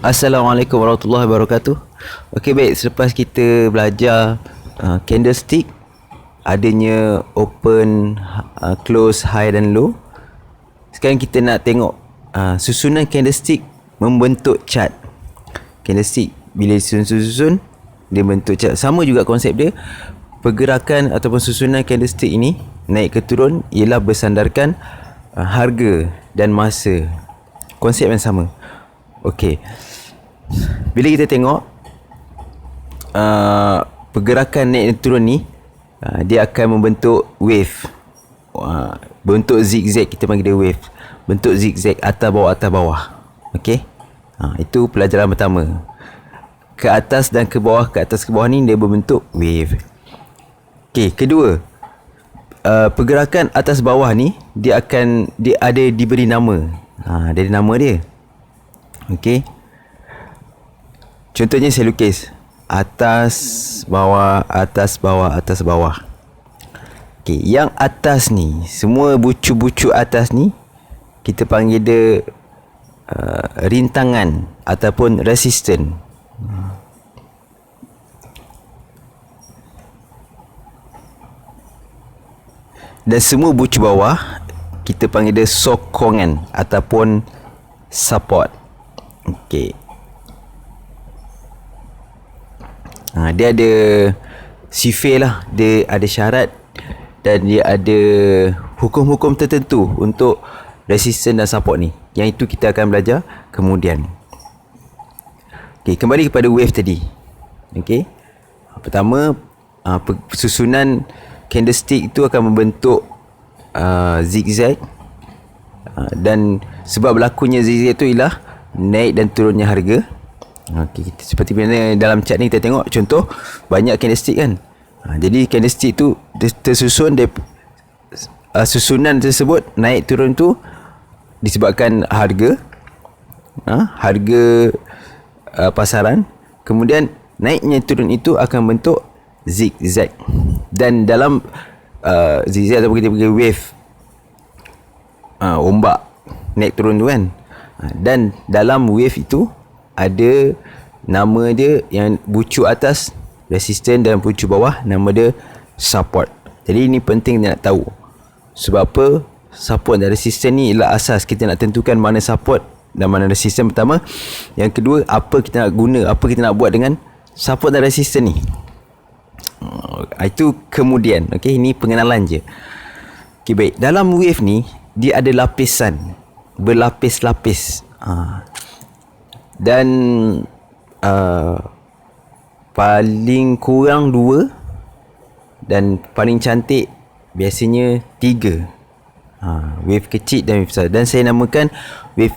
Assalamualaikum warahmatullahi wabarakatuh. Okey, baik, selepas kita belajar candlestick, adanya open, close, high dan low, sekarang kita nak tengok susunan candlestick membentuk chart. Candlestick bila disusun-susun dia bentuk chart. Sama juga konsep dia. Pergerakan ataupun susunan candlestick ini naik ke turun ialah bersandarkan harga dan masa. Konsep yang sama. Okey. Bila kita tengok pergerakan naik dan turun ni, dia akan membentuk wave. Bentuk zigzag, kita panggil dia wave. Bentuk zigzag atas bawah. Okey. Itu pelajaran pertama. Ke atas dan ke bawah, ke atas ke bawah ni dia berbentuk wave. Okey, kedua, pergerakan atas bawah ni dia ada diberi nama. Dia ada nama dia. Okey. Contohnya saya lukis atas bawah, atas bawah, atas bawah. Okey, yang atas ni, semua bucu-bucu atas ni kita panggil dia rintangan ataupun resisten. Dan semua bucu bawah kita panggil dia sokongan ataupun support. Okey. Dia ada sifir lah, dia ada syarat dan dia ada hukum-hukum tertentu untuk resistance dan support ni. Yang itu kita akan belajar kemudian. Okey, kembali kepada wave tadi. Okey. Pertama, susunan candlestick itu akan membentuk zigzag, dan sebab berlakunya zigzag itu ialah naik dan turunnya harga. Okey, seperti mana dalam chart ni kita tengok contoh banyak candlestick kan. Jadi candlestick tu tersusun susunan tersebut naik turun tu disebabkan harga pasaran. Kemudian naiknya turun itu akan bentuk zigzag. Dan dalam zigzag ataupun kita panggil wave, ombak naik turun tu kan. Dan dalam wave itu ada nama dia, yang bucu atas resistance dan bucu bawah nama dia support. Jadi ini penting nak tahu. Sebab apa? Support dan resistance ni ialah asas kita nak tentukan mana support dan mana resistance pertama. Yang kedua, apa kita nak guna, apa kita nak buat dengan support dan resistance ni. Itu kemudian. Okey, ini pengenalan je. Okey, baik. Dalam wave ni dia ada lapisan, berlapis-lapis. Dan paling kurang 2 dan paling cantik biasanya 3. Wave kecil dan wave besar. Dan saya namakan wave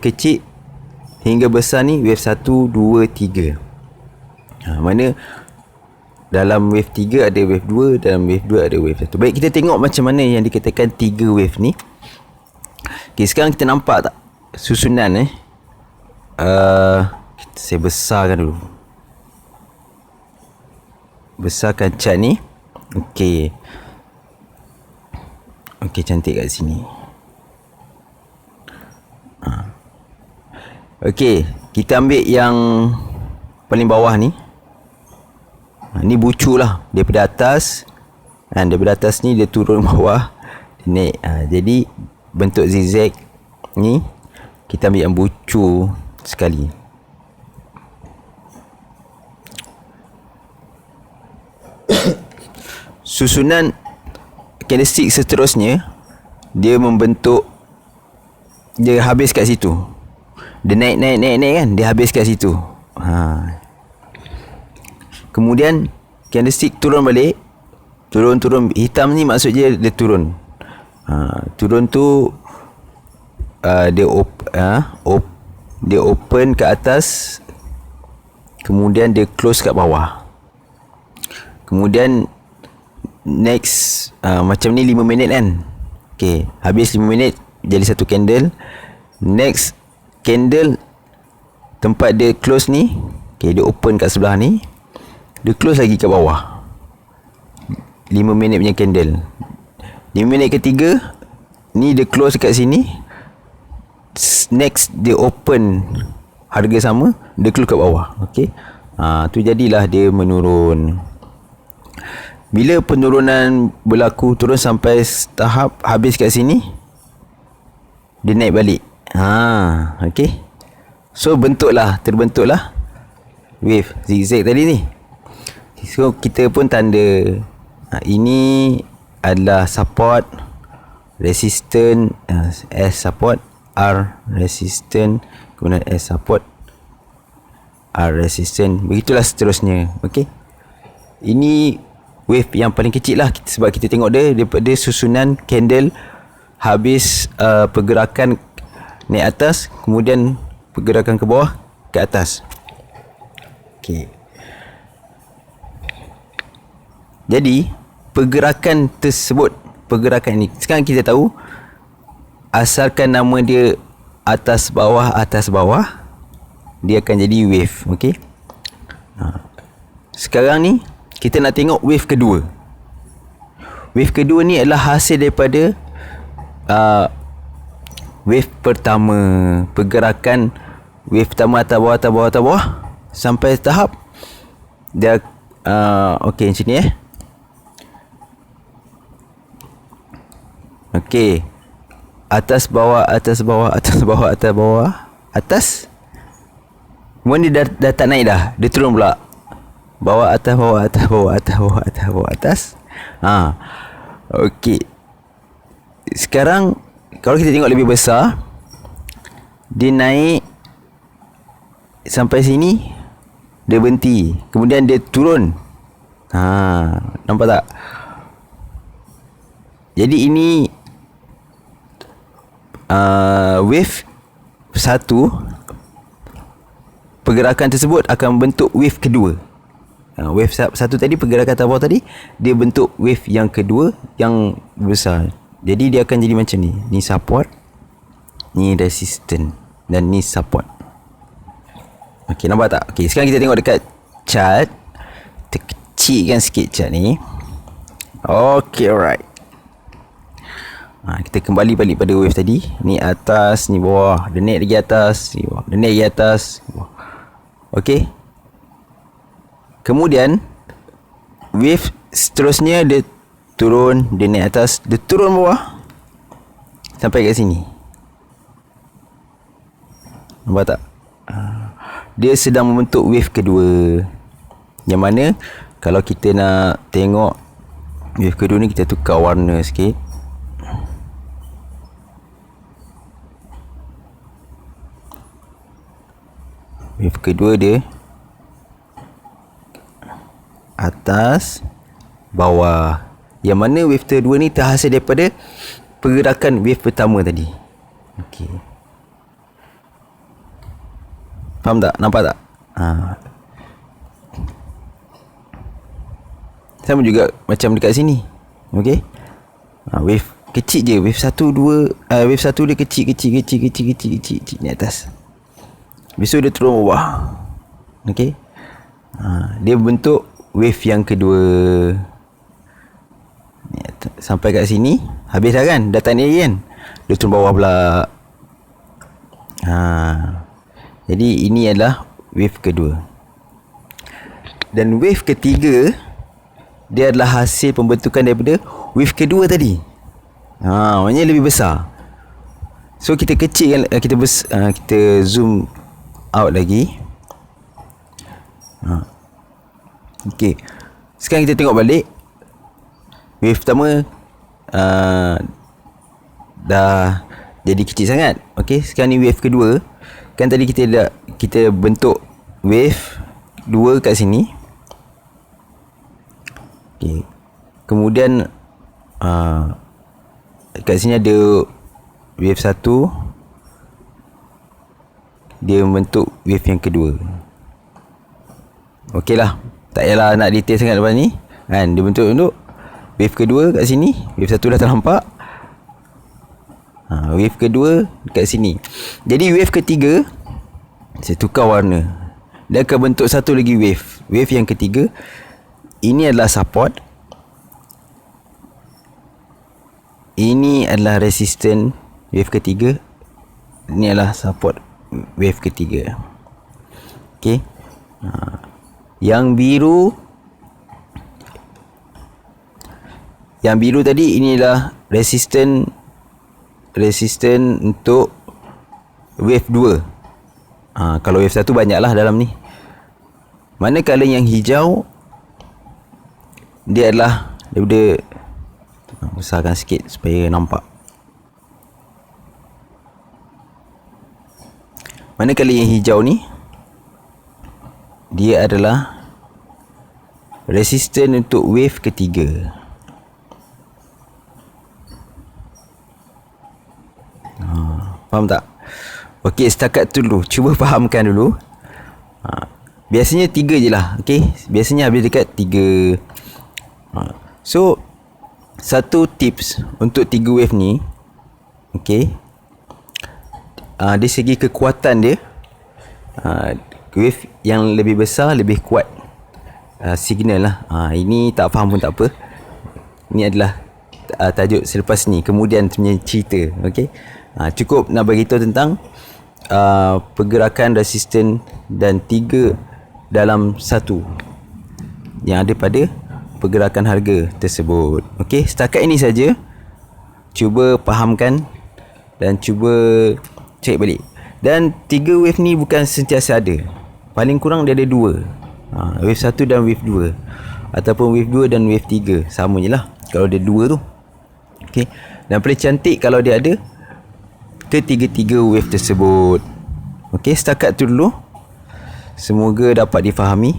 kecil hingga besar ni wave 1, 2, 3. Mana dalam wave 3 ada wave 2, dalam wave 2 ada wave 1. Baik, kita tengok macam mana yang dikatakan 3 wave ni. Okay, sekarang kita nampak tak susunan saya besarkan dulu. Besarkan chart ni. Okey. Okey, cantik kat sini. Okey, kita ambil yang paling bawah ni. Ni bucu lah, daripada atas. Daripada atas ni dia turun bawah, dia naik. Jadi bentuk zigzag ni kita ambil yang bucu sekali. Susunan candlestick seterusnya dia membentuk, dia habis kat situ. Dia naik kan, dia habis kat situ. Kemudian candlestick turun balik. Turun hitam ni maksudnya dia turun. Turun tu dia open ke atas, kemudian dia close kat bawah. Kemudian next macam ni 5 minit kan. Okey, habis 5 minit jadi satu candle. Next candle tempat dia close ni, okey, dia open kat sebelah ni, dia close lagi kat bawah. 5 minit punya candle. 5 minit ketiga ni dia close kat sini, next dia open harga sama, dia keluar kat bawah. Okey. Tu jadilah dia menurun. Bila penurunan berlaku, turun sampai tahap habis kat sini, dia naik balik. Okey. So terbentuklah wave zigzag tadi ni. So kita pun tanda ini adalah support, resistance, S support, R resistance, kemudian S support, R resistance, begitulah seterusnya. Okey. Ini wave yang paling kecil lah, sebab kita tengok dia daripada susunan candle habis pergerakan naik atas, kemudian pergerakan ke bawah ke atas. Okey. Jadi pergerakan tersebut, pergerakan ini sekarang kita tahu, asalkan nama dia atas bawah, dia akan jadi wave. Okey. Sekarang ni kita nak tengok wave kedua. Wave kedua ni adalah hasil daripada wave pertama. Pergerakan wave pertama atas bawah sampai tahap dia okey macam ni Okey. Atas bawah, atas. Kemudian dia dah tak naik dah. Dia turun pula. Bawah, atas. Okey. Sekarang kalau kita tengok lebih besar, dia naik sampai sini, dia berhenti. Kemudian dia turun. Nampak tak? Jadi ini wave satu, pergerakan tersebut akan bentuk wave kedua. Wave satu tadi, pergerakan atas bawah tadi, dia bentuk wave yang kedua yang besar. Jadi dia akan jadi macam ni. Ni support, ni resistance, dan ni support. Okey, nampak tak? Okey, sekarang kita tengok dekat chart. Kita kecilkan sikit chart ni. Okey, alright. Kita kembali balik pada wave tadi. Ni atas, ni bawah. Dia naik lagi atas, ni bawah. Dia naik lagi atas, bawah. Okey. Kemudian wave seterusnya dia turun, dia naik atas, dia turun bawah sampai kat sini. Nampak tak? Dia sedang membentuk wave kedua. Yang mana kalau kita nak tengok wave kedua ni, kita tukar warna sikit. Wave kedua dia atas, bawah. Yang mana wave kedua ni terhasil daripada pergerakan wave pertama tadi. Okey. Faham tak? Nampak tak? Sama juga macam dekat sini. Okey. Wave kecil je. Wave 1, 2, wave 1 dia kecil ni atas. Besok dia turun bawah. Okey. Dia bentuk wave yang kedua. Sampai kat sini, habis dah kan? Dah tak naik kan? Dia turun bawah pula. Jadi ini adalah wave kedua. Dan wave ketiga, dia adalah hasil pembentukan daripada wave kedua tadi. Maknanya lebih besar. So kita kecilkan, kita zoom out lagi. Okey. Sekarang kita tengok balik. Wave pertama dah jadi kecil sangat. Okey, sekarang ni wave kedua. Kan tadi kita bentuk wave 2 kat sini. Okey. Kemudian kat sini ada wave 1. Dia membentuk wave yang kedua. Okey lah, tak payahlah nak detail sangat lepas ni kan. Dia bentuk wave kedua kat sini. Wave 1 dah ternampak. Wave kedua kat sini. Jadi wave ketiga, saya tukar warna. Dia akan bentuk satu lagi wave. Wave yang ketiga, ini adalah support, ini adalah resistance. Wave ketiga, Ini adalah support wave ketiga. Okey. Yang biru tadi inilah resisten untuk wave 2. Kalau wave 1 banyaklah dalam ni. Manakala yang hijau dia adalah daripada, besarkan sikit supaya nampak. Manakala yang hijau ni dia adalah resisten untuk wave ketiga. Faham tak? Okey, setakat tu dulu. Cuba fahamkan dulu. Biasanya 3 je lah. Okey, biasanya habis dekat 3. So, satu tips untuk 3 wave ni, okey, dari segi kekuatan dia, wave yang lebih besar lebih kuat signal lah. Ini tak faham pun tak apa. Ini adalah tajuk selepas ni, kemudian punya cerita. Okey, cukup nak beritahu tentang pergerakan resisten dan 3 dalam 1 yang ada pada pergerakan harga tersebut. Okey, setakat ini saja. Cuba fahamkan dan cuba cek balik. Dan 3 wave ni bukan sentiasa ada. Paling kurang dia ada 2. Wave 1 dan wave 2, ataupun wave 2 dan wave 3. Sama je lah kalau dia 2 tu. Okey, dan paling cantik kalau dia ada ketiga-tiga wave tersebut. Okey, setakat tu dulu. Semoga dapat difahami.